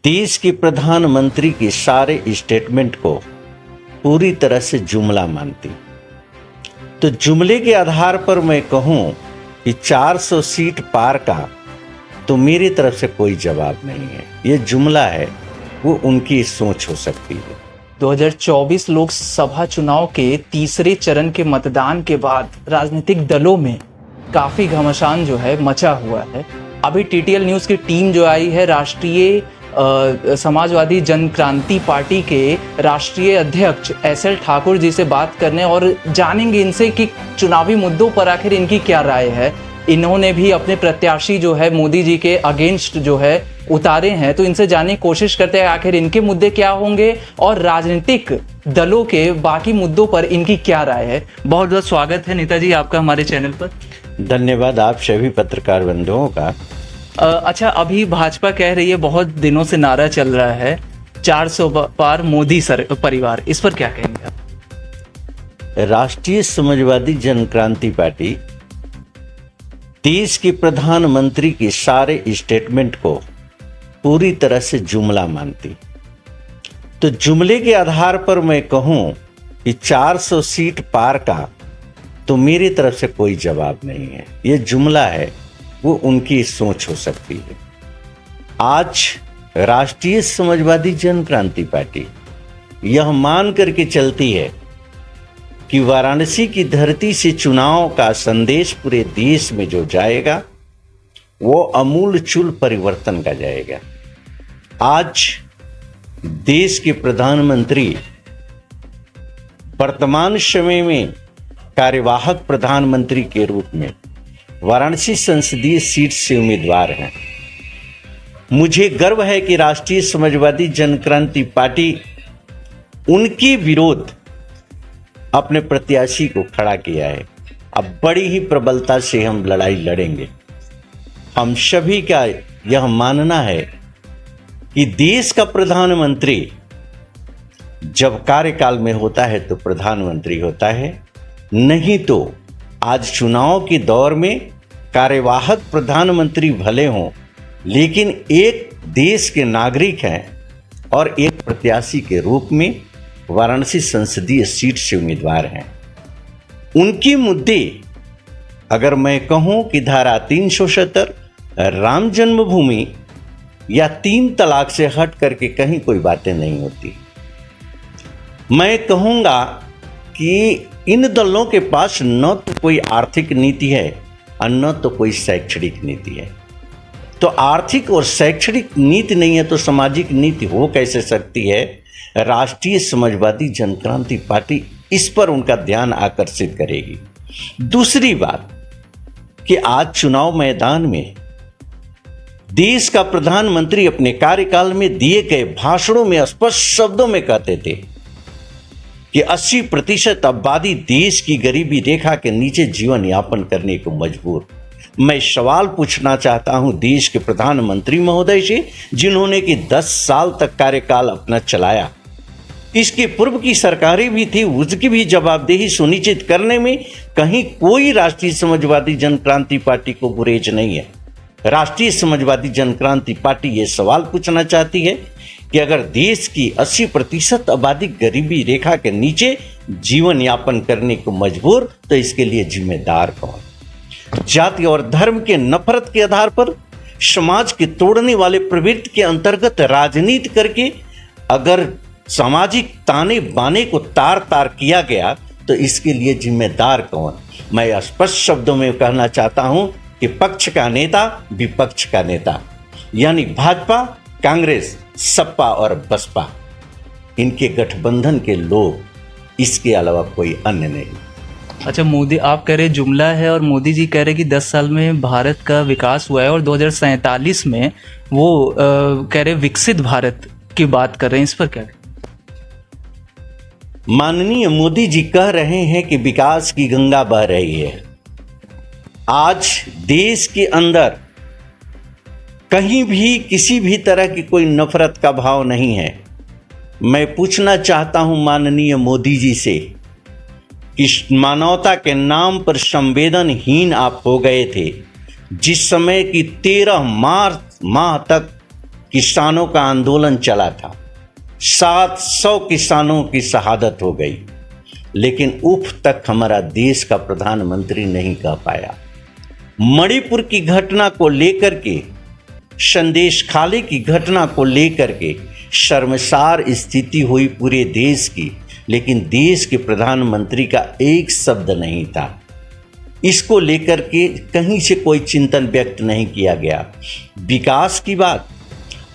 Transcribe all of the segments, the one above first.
देश के प्रधानमंत्री के सारे स्टेटमेंट को पूरी तरह से जुमला मानती। तो जुमले के आधार पर मैं कहूं कि 400 सीट पार का तो मेरी तरफ से कोई जवाब नहीं है। ये जुमला है, वो उनकी सोच हो सकती है। 2024 लोकसभा चुनाव के तीसरे चरण के मतदान के बाद राजनीतिक दलों में काफी घमासान जो है मचा हुआ है। अभी टीटीएल न्यूज की टीम जो आई है राष्ट्रीय समाजवादी जन क्रांति पार्टी के राष्ट्रीय अध्यक्ष एसएल ठाकुर जी से बात करने और जानेंगे इनसे कि चुनावी मुद्दों पर आखिर इनकी क्या राय है। इन्होंने भी अपने प्रत्याशी जो है मोदी जी के अगेंस्ट जो है उतारे हैं, तो इनसे जानने की कोशिश करते हैं आखिर इनके मुद्दे क्या होंगे और राजनीतिक दलों के बाकी मुद्दों पर इनकी क्या राय है। बहुत बहुत स्वागत है नेताजी आपका हमारे चैनल पर। धन्यवाद आप सभी पत्रकार बंधुओं का। अच्छा, अभी भाजपा कह रही है, बहुत दिनों से नारा चल रहा है 400 पार मोदी परिवार, इस पर क्या कहेंगे आप? राष्ट्रीय समाजवादी जन क्रांति पार्टी देश के प्रधानमंत्री के सारे स्टेटमेंट को पूरी तरह से जुमला मानती। तो जुमले के आधार पर मैं कहूं कि 400 सीट पार का तो मेरी तरफ से कोई जवाब नहीं है। ये जुमला है, वो उनकी सोच हो सकती है। आज राष्ट्रीय समाजवादी जन क्रांति पार्टी यह मान करके चलती है कि वाराणसी की धरती से चुनाव का संदेश पूरे देश में जो जाएगा वो अमूलचूल परिवर्तन का जाएगा। आज देश के प्रधानमंत्री वर्तमान समय में कार्यवाहक प्रधानमंत्री के रूप में वाराणसी संसदीय सीट से उम्मीदवार हैं। मुझे गर्व है कि राष्ट्रीय समाजवादी जन क्रांति पार्टी उनके विरोध अपने प्रत्याशी को खड़ा किया है। अब बड़ी ही प्रबलता से हम लड़ाई लड़ेंगे। हम सभी का यह मानना है कि देश का प्रधानमंत्री जब कार्यकाल में होता है तो प्रधानमंत्री होता है, नहीं तो आज चुनाव के दौर में कार्यवाहक प्रधानमंत्री भले हों, लेकिन एक देश के नागरिक हैं और एक प्रत्याशी के रूप में वाराणसी संसदीय सीट से उम्मीदवार हैं। उनके मुद्दे अगर मैं कहूं कि धारा 370 राम जन्मभूमि या 3 तलाक से हट करके कहीं कोई बातें नहीं होती। मैं कहूंगा कि इन दलों के पास न तो कोई आर्थिक नीति है और न तो कोई शैक्षणिक नीति है। तो आर्थिक और शैक्षणिक नीति नहीं है तो सामाजिक नीति हो कैसे सकती है? राष्ट्रीय समाजवादी जन क्रांति पार्टी इस पर उनका ध्यान आकर्षित करेगी। दूसरी बात कि आज चुनाव मैदान में देश का प्रधानमंत्री अपने कार्यकाल में दिए गए भाषणों में स्पष्ट शब्दों में कहते थे कि 80% आबादी देश की गरीबी रेखा के नीचे जीवन यापन करने को मजबूर। मैं सवाल पूछना चाहता हूं देश के प्रधानमंत्री महोदय से, जिन्होंने कि 10 साल तक कार्यकाल अपना चलाया। इसके पूर्व की सरकारें भी थी, उसकी भी जवाबदेही सुनिश्चित करने में कहीं कोई राष्ट्रीय समाजवादी जन क्रांति पार्टी को गुरेज नहीं है। राष्ट्रीय समाजवादी जन क्रांति पार्टी ये सवाल पूछना चाहती है कि अगर देश की 80% आबादी गरीबी रेखा के नीचे जीवन यापन करने को मजबूर, तो इसके लिए जिम्मेदार कौन? जाति और धर्म के नफरत के आधार पर समाज के तोड़ने वाले प्रवृत्ति के अंतर्गत राजनीति करके अगर सामाजिक ताने बाने को तार तार किया गया तो इसके लिए जिम्मेदार कौन? मैं स्पष्ट शब्दों में कहना चाहता हूं कि पक्ष का नेता विपक्ष का नेता, यानी भाजपा, कांग्रेस, सपा और बसपा, इनके गठबंधन के लोग, इसके अलावा कोई अन्य नहीं। अच्छा, मोदी आप कह रहे जुमला है और मोदी जी कह रहे कि 10 साल में भारत का विकास हुआ है और 2047 में वो कह रहे विकसित भारत की बात कर रहे हैं, इस पर क्या? माननीय मोदी जी कह रहे हैं कि विकास की गंगा बह रही है। आज देश के अंदर कहीं भी किसी भी तरह की कोई नफरत का भाव नहीं है। मैं पूछना चाहता हूं माननीय मोदी जी से कि मानवता के नाम पर संवेदनहीन आप हो गए थे, जिस समय की 13 माह तक किसानों का आंदोलन चला था, 700 किसानों की शहादत हो गई, लेकिन उफ तक हमारा देश का प्रधानमंत्री नहीं कह पाया। मणिपुर की घटना को लेकर के, संदेश खाली की घटना को लेकर के शर्मसार स्थिति हुई पूरे देश की, लेकिन देश के प्रधानमंत्री का एक शब्द नहीं था। इसको लेकर के कहीं से कोई चिंतन व्यक्त नहीं किया गया। विकास की बात,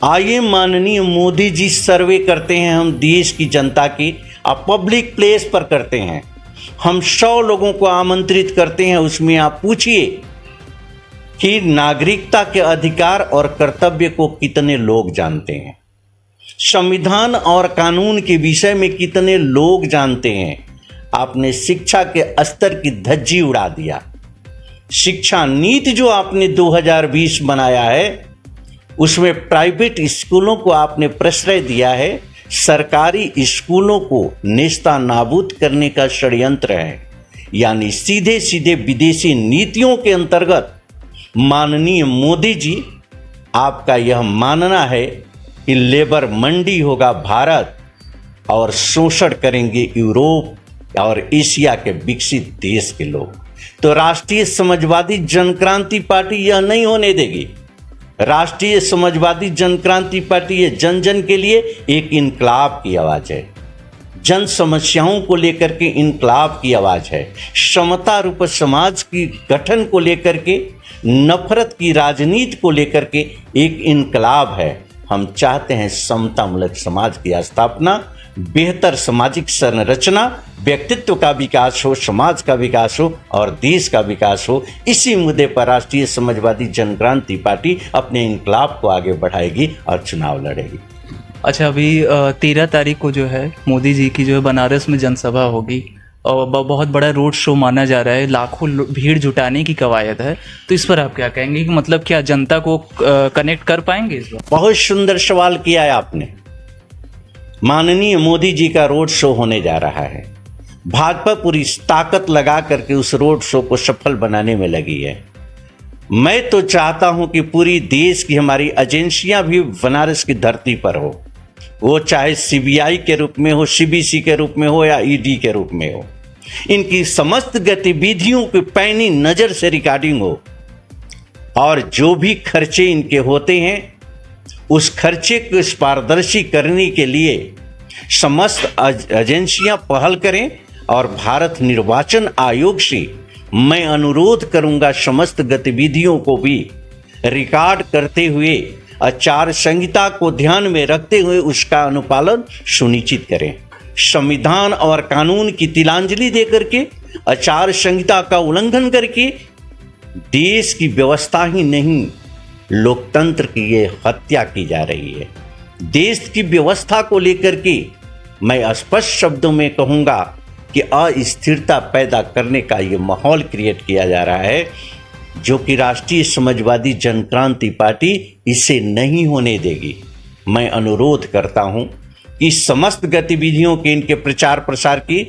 आइए माननीय मोदी जी सर्वे करते हैं हम देश की जनता की, आप पब्लिक प्लेस पर करते हैं, हम 100 लोगों को आमंत्रित करते हैं, उसमें आप पूछिए कि नागरिकता के अधिकार और कर्तव्य को कितने लोग जानते हैं, संविधान और कानून के विषय में कितने लोग जानते हैं। आपने शिक्षा के स्तर की धज्जी उड़ा दिया। शिक्षा नीति जो आपने 2020 बनाया है, उसमें प्राइवेट स्कूलों को आपने प्रश्रय दिया है, सरकारी स्कूलों को नेस्ता नाबूद करने का षड्यंत्र है। यानी सीधे सीधे विदेशी नीतियों के अंतर्गत माननीय मोदी जी, आपका यह मानना है कि लेबर मंडी होगा भारत और शोषण करेंगे यूरोप और एशिया के विकसित देश के लोग। तो राष्ट्रीय समाजवादी जनक्रांति पार्टी यह नहीं होने देगी। राष्ट्रीय समाजवादी जनक्रांति पार्टी ये जन जन के लिए एक इनकलाब की आवाज है, जन समस्याओं को लेकर के इनकलाब की आवाज है, समता रूप समाज की गठन को लेकर के, नफरत की राजनीति को लेकर के एक इनकलाब है। हम चाहते हैं समतामूलक समाज की स्थापना, बेहतर सामाजिक संरचना, व्यक्तित्व का विकास हो, समाज का विकास हो और देश का विकास हो। इसी मुद्दे पर राष्ट्रीय समाजवादी जनक्रांति पार्टी अपने इनकलाब को आगे बढ़ाएगी और चुनाव लड़ेगी। अच्छा, अभी 13 तारीख को जो है मोदी जी की जो है बनारस में जनसभा होगी और बहुत बड़ा रोड शो माना जा रहा है, लाखों भीड़ जुटाने की कवायद है, तो इस पर आप क्या कहेंगे कि मतलब क्या जनता को कनेक्ट कर पाएंगे इस बार? बहुत सुंदर सवाल किया है आपने। माननीय मोदी जी का रोड शो होने जा रहा है। भाजपा पूरी ताकत लगा करके उस रोड शो को सफल बनाने में लगी है। मैं तो चाहता हूं कि पूरी देश की हमारी एजेंसियां भी बनारस की धरती पर हो, वो चाहे सीबीआई के रूप में हो, सीबीसी के रूप में हो या ईडी के रूप में हो। इनकी समस्त गतिविधियों की पैनी नजर से रिकॉर्डिंग हो और जो भी खर्चे इनके होते हैं उस खर्चे को पारदर्शी करने के लिए समस्त एजेंसियां पहल करें। और भारत निर्वाचन आयोग से मैं अनुरोध करूंगा समस्त गतिविधियों को भी रिकॉर्ड करते हुए आचार संहिता को ध्यान में रखते हुए उसका अनुपालन सुनिश्चित करें। संविधान और कानून की तिलांजलि देकर के, आचार संहिता का उल्लंघन करके देश की व्यवस्था ही नहीं, लोकतंत्र की ये हत्या की जा रही है। देश की व्यवस्था को लेकर के मैं स्पष्ट शब्दों में कहूंगा कि अस्थिरता पैदा करने का ये माहौल क्रिएट किया जा रहा है, जो कि राष्ट्रीय समाजवादी जनक्रांति पार्टी इसे नहीं होने देगी। मैं अनुरोध करता हूं कि समस्त गतिविधियों के, इनके प्रचार प्रसार की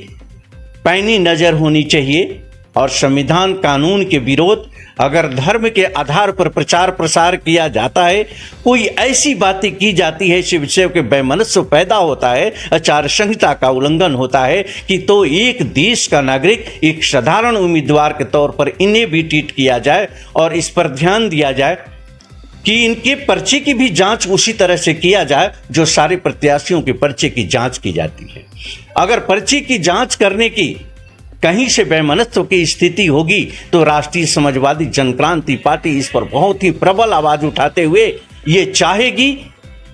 पैनी नजर होनी चाहिए और संविधान कानून के विरोध, अगर धर्म के आधार पर प्रचार प्रसार किया जाता है, कोई ऐसी बातें की जाती है इस विषय के वैमनस्य पैदा होता है, आचार संहिता का उल्लंघन होता है कि तो एक देश का नागरिक, एक साधारण उम्मीदवार के तौर पर इन्हें भी ट्रीट किया जाए और इस पर ध्यान दिया जाए कि इनके पर्चे की भी जांच उसी तरह से किया जाए जो सारे प्रत्याशियों के पर्चे की जांच की जाती है। अगर पर्चे की जांच करने की कहीं से वैमनस्य की स्थिति होगी तो राष्ट्रीय समाजवादी जनक्रांति पार्टी इस पर बहुत ही प्रबल आवाज उठाते हुए ये चाहेगी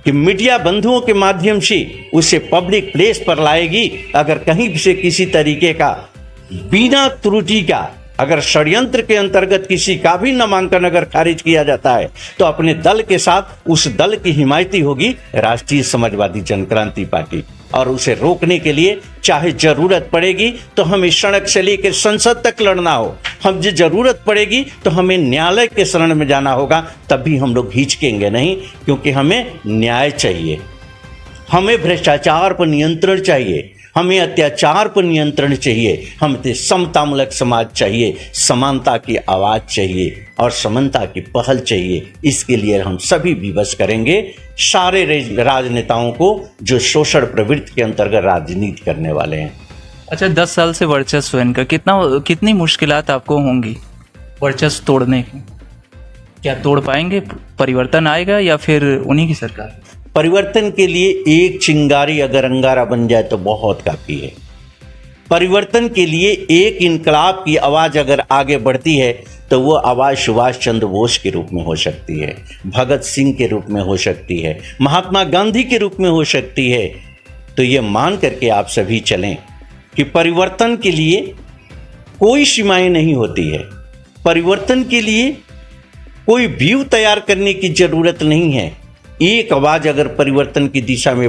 कि मीडिया बंधुओं के माध्यम से उसे पब्लिक प्लेस पर लाएगी। अगर कहीं से किसी तरीके का बिना त्रुटि का अगर षड्यंत्र के अंतर्गत किसी का भी नामांकन अगर खारिज किया जाता है तो अपने दल के साथ उस दल की हिमायती होगी राष्ट्रीय समाजवादी जनक्रांति पार्टी, और उसे रोकने के लिए चाहे जरूरत पड़ेगी तो हमें सड़क से लेकर संसद तक लड़ना हो, हम जो जरूरत पड़ेगी तो हमें न्यायालय के शरण में जाना होगा, तभी हम लोग हिचकेंगे नहीं, क्योंकि हमें न्याय चाहिए, हमें भ्रष्टाचार पर नियंत्रण चाहिए, हमें अत्याचार पर नियंत्रण चाहिए, हमें समतामूलक समाज चाहिए, समानता की आवाज़ चाहिए और समानता की पहल चाहिए। इसके लिए हम सभी विवश करेंगे। सारे राजनेताओं को जो शोषण प्रवृत्ति के अंतर्गत राजनीति करने वाले हैं। अच्छा, 10 साल से वर्चस्व है इनका, कितनी मुश्किलात आपको होंगी वर्चस्व तोड़ने की? क्या तोड़ पाएंगे? परिवर्तन आएगा या फिर उन्हीं की सरकार? परिवर्तन के लिए एक चिंगारी अगर अंगारा बन जाए तो बहुत काफी है। परिवर्तन के लिए एक इनकलाब की आवाज अगर आगे बढ़ती है तो वो आवाज सुभाष चंद्र बोस के रूप में हो सकती है, भगत सिंह के रूप में हो सकती है, महात्मा गांधी के रूप में हो सकती है। तो ये मान करके आप सभी चलें कि परिवर्तन के लिए कोई सीमाएं नहीं होती है। परिवर्तन के लिए कोई व्यू तैयार करने की जरूरत नहीं है। एक आवाज अगर परिवर्तन की दिशा में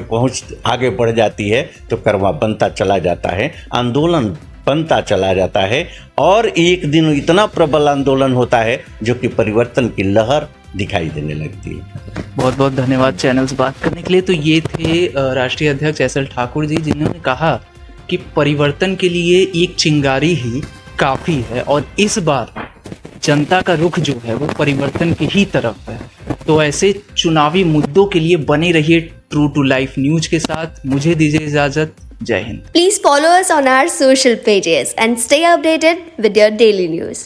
आगे बढ़ जाती है तो करवा बनता चला जाता है, आंदोलन बनता चला जाता है, और एक दिन इतना प्रबल आंदोलन होता है जो कि परिवर्तन की लहर दिखाई देने लगती है। बहुत बहुत धन्यवाद चैनल से बात करने के लिए। तो ये थे राष्ट्रीय अध्यक्ष एस.एल. ठाकुर जी, जिन्होंने कहा कि परिवर्तन के लिए एक चिंगारी ही काफ़ी है, और इस बार जनता का रुख जो है वो परिवर्तन की ही तरफ है। तो ऐसे चुनावी मुद्दों के लिए बने रहिए ट्रू टू लाइफ न्यूज के साथ। मुझे दीजिए इजाजत। जय Hind. Please follow us on our social pages and stay updated with your daily news.